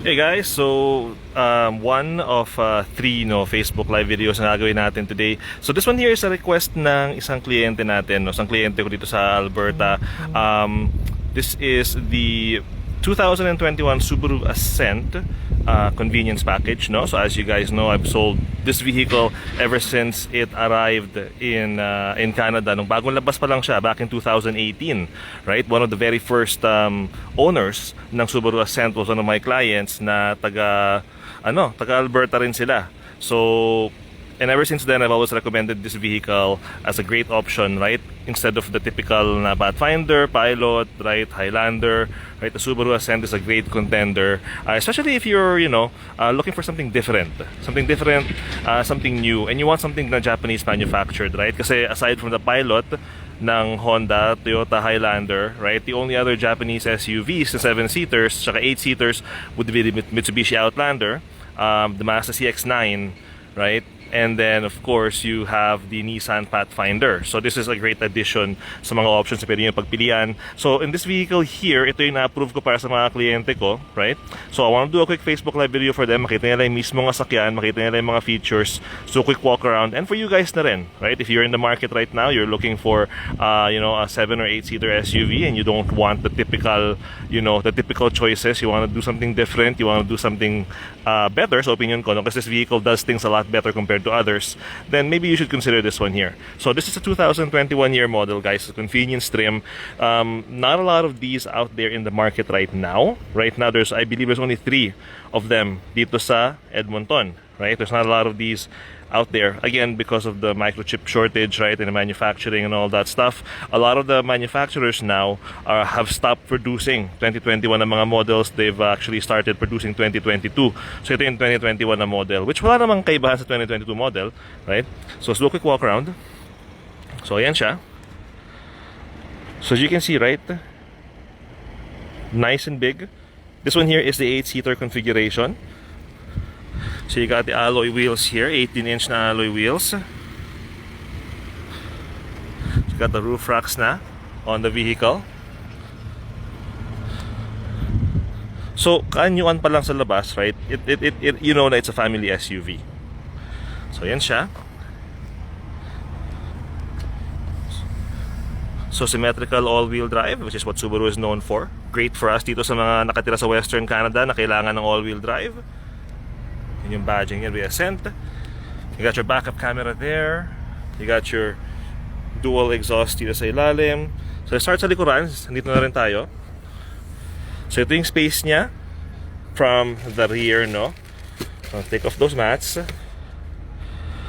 Hey guys, so one of three Facebook live videos na gagawin natin today. So this one here is a request ng isang kliyente natin, isang kliyente ko dito sa Alberta. This is the 2021 Subaru Ascent convenience package, no? So as you guys know, I've sold this vehicle ever since it arrived in Canada. Nung bagong labas pa lang siya back in 2018, right? One of the very first owners ng Subaru Ascent was one of my clients na taga Alberta rin sila. So and ever since then, I've always recommended this vehicle as a great option, right? Instead of the typical na Pathfinder, Pilot, right, Highlander, right? The Subaru Ascent is a great contender, especially if you're, looking for something different, something new, and you want something na Japanese manufactured, right? Kasi aside from the Pilot ng Honda, Toyota Highlander, right? The only other Japanese SUVs na 7-seaters, saka 8-seaters would be the Mitsubishi Outlander, the Mazda CX-9, right? And then of course you have the Nissan Pathfinder. So this is a great addition sa mga options na pwede nyo pagpilian. So in this vehicle here, ito yung na-approve ko para sa mga kliyente ko, right? So I want to do a quick Facebook live video for them. Makita nila yung mismo ng sakyan, makita nila yung mga features. So quick walk around. And for you guys na rin, right? If you're in the market right now, you're looking for a 7 or 8-seater SUV and you don't want the typical, the typical choices. You want to do something different. You want to do something better, sa opinion ko, because this vehicle does things a lot better compared to others, then maybe you should consider this one here. So this is a 2021 year model, guys, a convenience trim. Not a lot of these out there in the market right now. Right now, I believe there's only 3 of them dito sa Edmonton, right? There's not a lot of these out there, again, because of the microchip shortage, right, and the manufacturing and all that stuff. A lot of the manufacturers now have stopped producing 2021 na mga models. They've actually started producing 2022. So ito yung 2021 na model, which wala namang kaibahan sa 2022 model, right? So let's do a quick walk around. So ayan siya. So as you can see, right, nice and big. This one here is the 8-seater configuration. So you got the alloy wheels here, 18-inch na alloy wheels. You got the roof racks na on the vehicle. So kanyuan pa lang sa labas, right? You know na it's a family SUV. So yan siya. So symmetrical all-wheel drive, which is what Subaru is known for. Great for us dito sa mga nakatira sa Western Canada na kailangan ng all-wheel drive. Yun yung badging niya, Ascent. You got your backup camera there. You got your dual exhaust dito sa ilalim. So start sa likuran, nandito na rin tayo. So ito yung space niya from the rear, no? I'll take off those mats.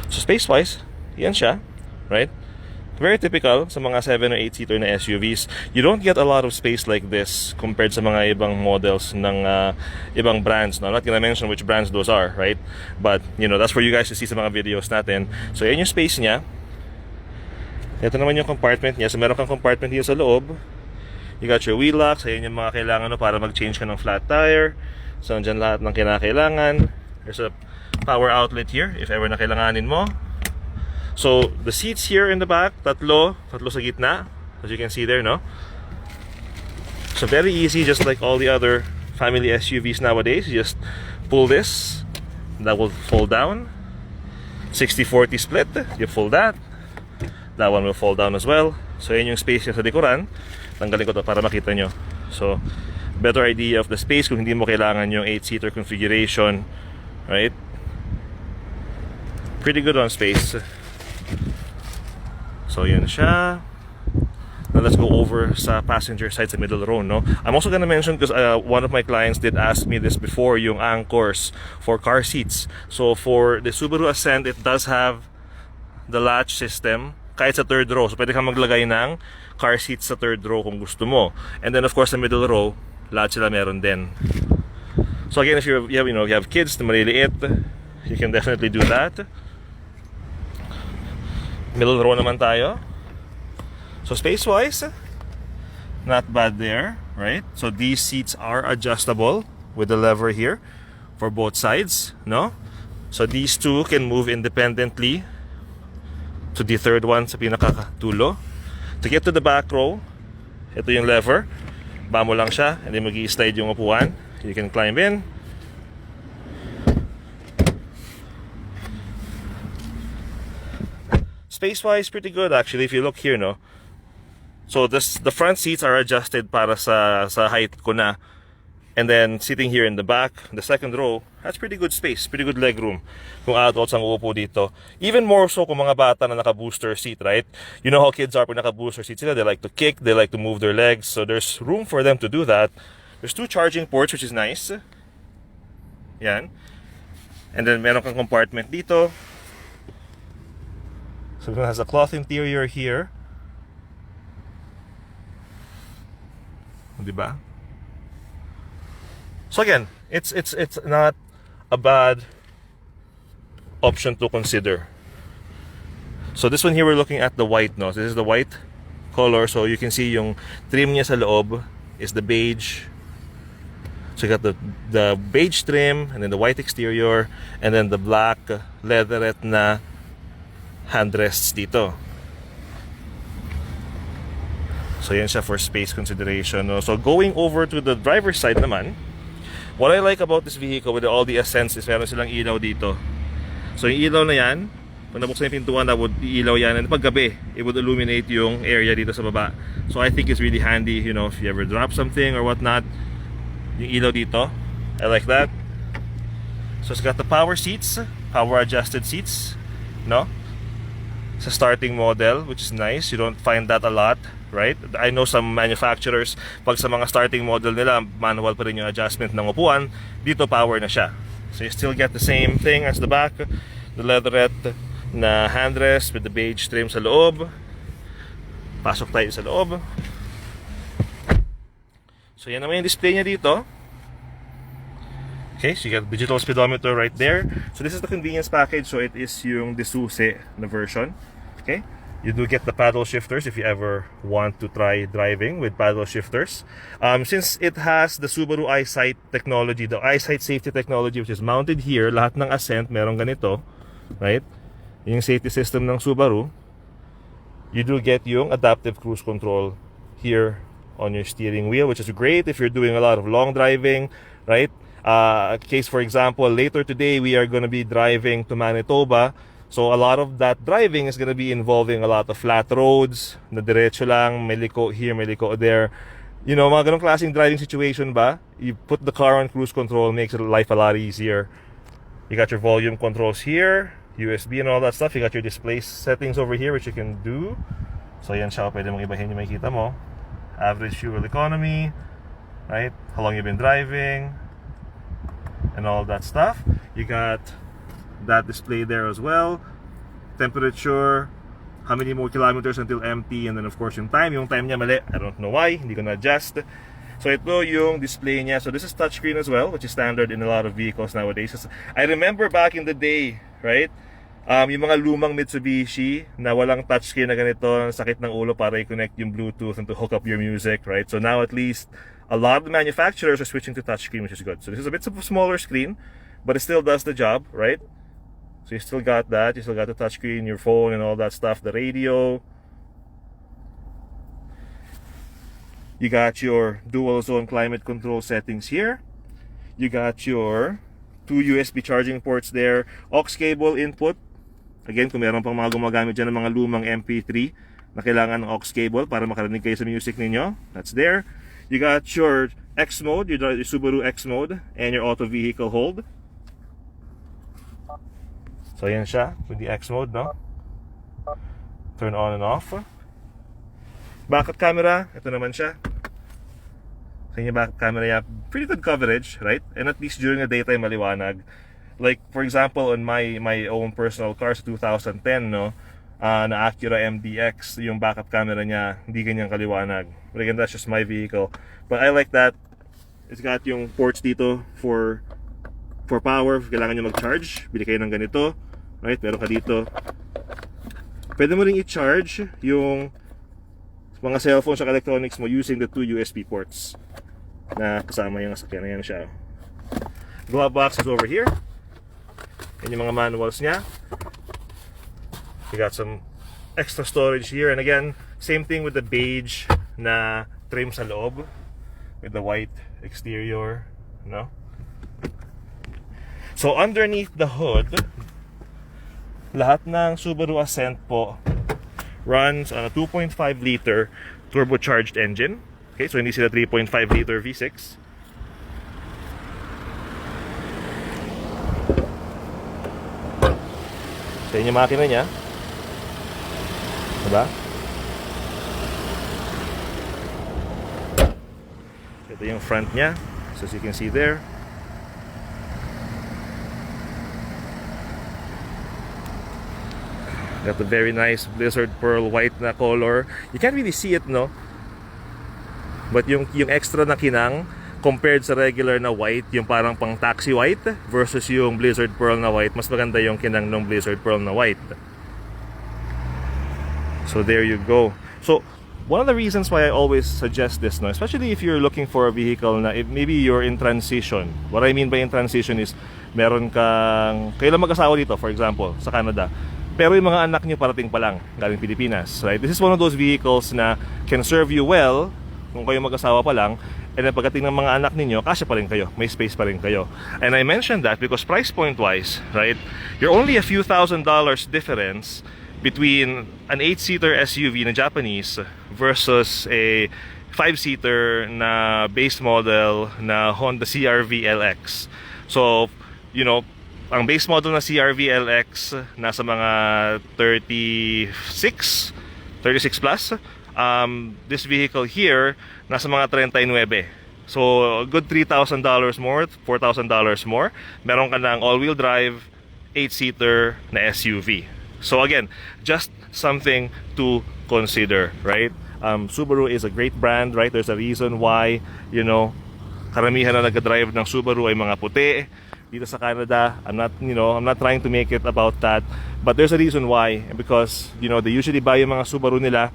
So space-wise, yan siya, right? Very typical sa mga 7 or 8-seater na SUVs. You don't get a lot of space like this compared sa mga ibang models ng ibang brands. No? I'm not gonna mention which brands those are, right? But, that's for you guys to see sa mga videos natin. So, yan yung space niya. Ito naman yung compartment niya. So, meron kang compartment dito sa loob. You got your wheel locks. Ayan yung mga kailangan para mag-change ka ng flat tire. So, nandyan lahat ng kinakailangan. There's a power outlet here if ever na kailanganin mo. So the seats here in the back, tatlo sa gitna, as you can see there, no? So very easy, just like all the other family SUVs nowadays. You just pull this, that will fold down. 60-40 split, you pull that one will fall down as well. So yan yung space niya sa likuran. Tanggalin ko to para makita nyo. So better idea of the space kung hindi mo kailangan yung 8-seater configuration, right? Pretty good on space. So yan siya. Now let's go over sa passenger side sa middle row, no? I'm also gonna mention, because one of my clients did ask me this before, yung anchors for car seats. So for the Subaru Ascent, it does have the latch system kahit sa third row. So pwede kang maglagay ng car seats sa third row kung gusto mo. And then of course sa middle row, latch sila meron din. So again, if you have kids na maliliit, you can definitely do that. Middle row naman tayo. So space-wise, not bad there, right? So these seats are adjustable with the lever here for both sides, no? So these two can move independently to the third one sa pinakatulo. To get to the back row, ito yung lever. Ba mo lang siya, and then mag-i-slide yung upuan. You can climb in, space-wise, pretty good actually if you look here, no? So the front seats are adjusted para sa height ko na. And then sitting here in the back, the second row, that's pretty good space, pretty good leg room kung adults ang uupo dito. Even more so kung mga bata na naka-booster seat, right? You know how kids are pag naka-booster seat sila, they like to kick, they like to move their legs, so there's room for them to do that. There's 2 charging ports, which is nice. Yan. And then meron kang compartment dito. So it has a cloth interior here. Diba? So again, it's not a bad option to consider. So this one here, we're looking at the white, no? This is the white color, so you can see yung trim niya sa loob is the beige. So you got the beige trim, and then the white exterior, and then the black leatherette na handrests dito. So yan siya for space consideration, no? So going over to the driver's side naman, what I like about this vehicle with all the Ascents is meron silang ilaw dito. So yung ilaw na yan, pag nabuksan yung pintuan, would ilaw yan, and pag gabi, it would illuminate yung area dito sa baba. So I think it's really handy, you know, if you ever drop something or whatnot. Yung ilaw dito, I like that. So it's got the power seats, power adjusted seats, no? Sa starting model, which is nice. You don't find that a lot, right? I know some manufacturers, pag sa mga starting model nila, manual pa rin yung adjustment ng upuan. Dito power na siya. So you still get the same thing as the back, the leatherette na handrest with the beige trim sa loob. Pasok tayo sa loob. So yan naman yung display niya dito. Okay, so you got digital speedometer right there. So this is the convenience package. So it is yung Disuse na version. Okay, you do get the paddle shifters if you ever want to try driving with paddle shifters. Since it has the Subaru Eyesight technology, the Eyesight safety technology, which is mounted here, lahat ng Ascent meron ganito, right? Yung safety system ng Subaru, you do get yung adaptive cruise control here on your steering wheel, which is great if you're doing a lot of long driving, right? Case for example, later today we are going to be driving to Manitoba. So a lot of that driving is going to be involving a lot of flat roads, na diretso lang, may liko here, may liko there. You know, mga ganong klaseng driving situation ba? You put the car on cruise control, makes life a lot easier. You got your volume controls here, USB and all that stuff. You got your display settings over here, which you can do. So yan siya, pwede mong ibahin yung makikita mo. Average fuel economy, right? How long you've been driving, and all that stuff. You got that display there as well. Temperature, how many more kilometers until empty, and then of course yung time niya mali. I don't know why, hindi ko na-adjust. So ito yung display niya. So this is touchscreen as well, which is standard in a lot of vehicles nowadays. I remember back in the day, right? Yung mga lumang Mitsubishi na walang touchscreen na ganito, sakit ng ulo para i-connect yung Bluetooth and to hook up your music, right? So now at least a lot of the manufacturers are switching to touchscreen, which is good. So this is a bit of a smaller screen, but it still does the job, right? So you still got that, you still got the touchscreen, your phone and all that stuff, the radio. You got your dual zone climate control settings here. You got your 2 USB charging ports there, aux cable input. Again, kung meron pang mga gumagamit dyan ng mga lumang MP3 na kailangan ng aux cable para makarinig kayo sa music ninyo, that's there. You got your X mode, your Subaru X mode, and your auto vehicle hold. So yan siya with the X mode, no? Turn on and off. Backup camera, ito naman siya. Sa inyo backup camera niya, pretty good coverage, right? And at least during the daytime maliwanag. Like for example, on my own personal car sa 2010, no? Na Acura MDX, yung backup camera niya hindi ganyang kaliwanag. But again, that's just my vehicle. But I like that. It's got yung ports dito for power. If kailangan nyo mag-charge, bili kayo ng ganito, right? Meron ka dito. Pwede mo ring i-charge yung mga cellphones at electronics mo using the 2 USB ports na kasama yung sakyan. Ayan siya. Glove box is over here. Yan yung mga manuals niya. You got some extra storage here, and again, same thing with the beige na trim sa loob with the white exterior, no? So underneath the hood, lahat ng Subaru Ascent po runs on a 2.5 liter turbocharged engine. Okay, so hindi sila 3.5 liter V6. So yun yung makina niya. Diba? Ito yung front niya. So as you can see there, got the very nice Blizzard Pearl white na color. You can't really see it, no? But yung extra na kinang compared sa regular na white, yung parang pang taxi white versus yung Blizzard Pearl na white, mas maganda yung kinang ng Blizzard Pearl na white. So there you go. So one of the reasons why I always suggest this, no, especially if you're looking for a vehicle na if maybe you're in transition. What I mean by in transition is meron kang kailan mag-asawa dito, for example, sa Canada. Pero yung mga anak nyo parating pa lang galing Pilipinas, right? This is one of those vehicles na can serve you well kung kayo mag-asawa pa lang, and then pagdating ng mga anak ninyo, kasya pa rin kayo, may space pa rin kayo. And I mentioned that because price point wise, right, you're only a few $1,000s difference between an 8-seater SUV na Japanese versus a 5-seater na base model na Honda CR-V LX. So, you know, ang base model na CR-V LX nasa mga 36 plus. This vehicle here nasa mga 39. So a good $3,000 more, $4,000 more. Meron ka ng all-wheel drive 8-seater na SUV. So again, just something to consider, right? Subaru is a great brand, right? There's a reason why, you know, karamihan na nag-drive ng Subaru ay mga puti dito sa Canada. I'm not trying to make it about that, but there's a reason why, because you know they usually buy yung mga Subaru nila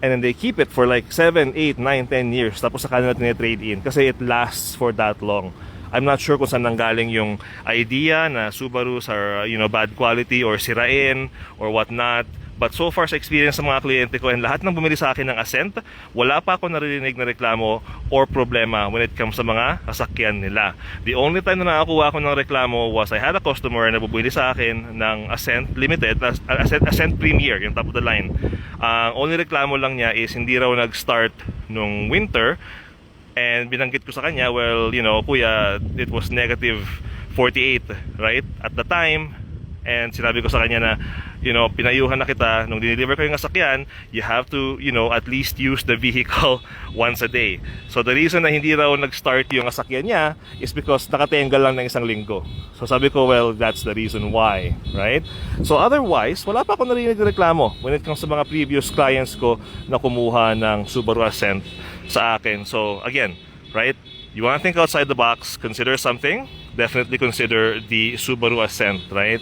and then they keep it for like 7, 8, 9, 10 years tapos sa kanila trade in kasi it lasts for that long. I'm not sure kung saan nanggaling yung idea na Subarus are, you know, bad quality or sirain or whatnot. But so far sa experience ng mga kliyente ko and lahat ng bumili sa akin ng Ascent, wala pa ako naririnig na reklamo or problema when it comes sa mga sasakyan nila. The only time na nakakuha ako ng reklamo was I had a customer na bumili sa akin ng Ascent Limited, Ascent Premier, yung top of the line. Ang only reklamo lang niya is hindi raw nag-start nung winter. And binanggit ko sa kanya, well, you know, kuya, it was negative 48, right? At the time. And sinabi ko sa kanya na, you know, pinayuhan na kita, nung dineliver ko yung sasakyan, you have to, you know, at least use the vehicle once a day. So the reason na hindi raw nag-start yung sasakyan niya is because nakatengal lang ng isang linggo. So sabi ko, well, that's the reason why, right? So otherwise, wala pa ako narinig na reklamo when it comes sa mga previous clients ko na kumuha ng Subaru Ascent sa akin. So again, right, you want to think outside the box, consider something, definitely consider the Subaru Ascent, right?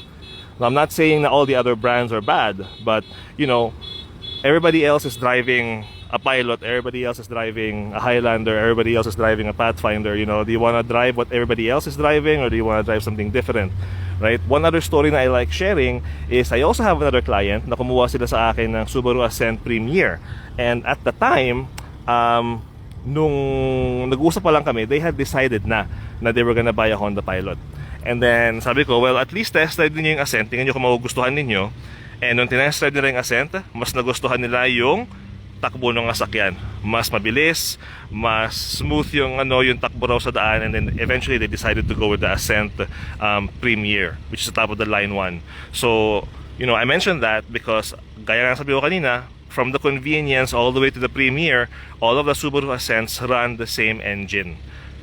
Now, I'm not saying that all the other brands are bad, but you know, everybody else is driving a Pilot, everybody else is driving a Highlander, everybody else is driving a Pathfinder. You know, do you want to drive what everybody else is driving, or do you want to drive something different, right? One other story na I like sharing is I also have another client na kumuha sila sa akin ng Subaru Ascent Premier, and at the time, nung nag-usap pa lang kami, they had decided na they were gonna buy a Honda Pilot. And then sabi ko, well, at least test drive niyo yung Ascent, tingnan niyo kung magugustuhan ninyo. And nung tinest drive nila yung Ascent, mas nagustuhan nila yung takbo ng sasakyan. Mas mabilis, mas smooth yung yung takbo raw sa daan, and then eventually they decided to go with the Ascent Premier, which is the top of the line one. So, you know, I mentioned that because gaya nga sabi ko kanina, from the convenience all the way to the Premier, all of the Subaru Ascents run the same engine.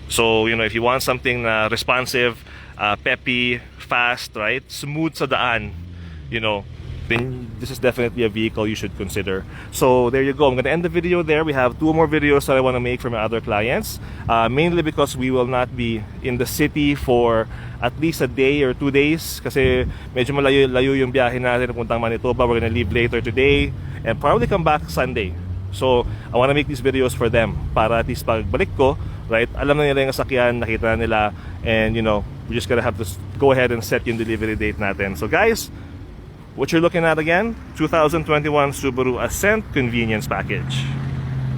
So, you know, if you want something responsive, peppy, fast, right, smooth sa daan, you know, then this is definitely a vehicle you should consider. So there you go. I'm gonna end the video there. We have 2 more videos that I want to make for my other clients, mainly because we will not be in the city for at least a day or 2 days kasi medyo malayo yung biyahe natin puntang Manitoba. We're gonna leave later today and probably come back Sunday. So I want to make these videos for them para at least pagbalik ko, right, alam na nila yung sasakyan, nakita na nila, and you know, we just gotta have to go ahead and set yung delivery date natin. So guys, what you're looking at again, 2021 Subaru Ascent Convenience Package.